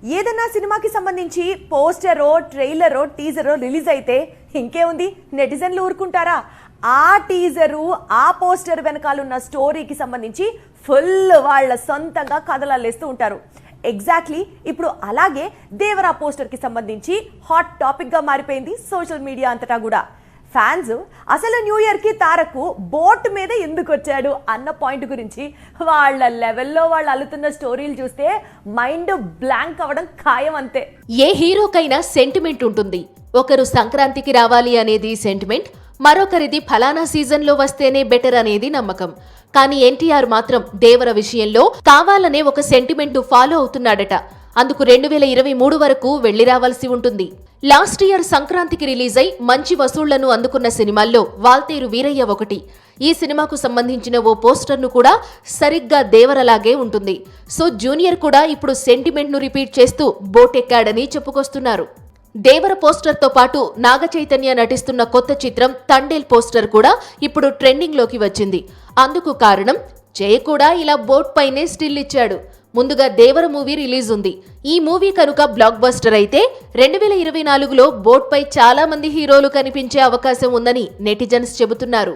ఏదైనా సినిమాకి సంబంధించి పోస్టరో ట్రైలరో టీజరో రిలీజ్ అయితే ఇంకేముంది, నెటిజన్లు ఊరుకుంటారా? ఆ టీజరు ఆ పోస్టర్ వెనకాలన్న స్టోరీకి సంబంధించి ఫుల్ వాళ్ళ సొంతంగా కథలల్లేస్తూ ఉంటారు. ఎగ్జాక్ట్లీ ఇప్పుడు అలాగే దేవరా పోస్టర్కి సంబంధించి హాట్ టాపిక్గా మారిపోయింది సోషల్ మీడియా అంతటా కూడా. ఫ్యాన్స్ అసలు న్యూ ఇయర్కి తారక్ బోట్ మీద ఎందుకు వచ్చాడు అన్న పాయింట్ గురించి వాళ్ళ లెవెల్లో వాళ్ళు అల్లుతున్న స్టోరీలు చూస్తే మైండ్ బ్లాంక్ అవ్వడం ఖాయం అంతే. ఏ హీరోకైనా సెంటిమెంట్ ఉంటుంది. ఒకరు సంక్రాంతికి రావాలి అనేది సెంటిమెంట్, మరొకరిది ఫలానా సీజన్లో వస్తేనే బెటర్ అనేది నమ్మకం. కానీ ఎన్టీఆర్ మాత్రం దేవర విషయంలో కావాలనే ఒక సెంటిమెంట్ ఫాలో అవుతున్నాడట. అందుకు 2023 వరకు వెళ్లి రావాల్సి ఉంటుంది. లాస్ట్ ఇయర్ సంక్రాంతికి రిలీజ్ అయి మంచి వసూళ్లను అందుకున్న సినిమాల్లో వాల్తేరు వీరయ్య ఒకటి. ఈ సినిమాకు సంబంధించిన ఓ పోస్టర్ను కూడా సరిగ్గా దేవరలాగే ఉంటుంది. సో జూనియర్ కూడా ఇప్పుడు సెంటిమెంట్ను రిపీట్ చేస్తూ బోటెక్కాడని చెప్పుకొస్తున్నారు. దేవర పోస్టర్తో పాటు నాగ చైతన్య నటిస్తున్న కొత్త చిత్రం తండేల్ పోస్టర్ కూడా ఇప్పుడు ట్రెండింగ్లోకి వచ్చింది. అందుకు కారణం జయ కూడా ఇలా బోట్ పైనే స్టిల్ ఇచ్చాడు. ముందుగా దేవర మూవీ రిలీజ్ ఉంది. ఈ మూవీ కనుక బ్లాక్ బస్టర్ అయితే 2024లో బోట్ పై చాలా మంది హీరోలు కనిపించే అవకాశం ఉందని నెటిజన్స్ చెబుతున్నారు.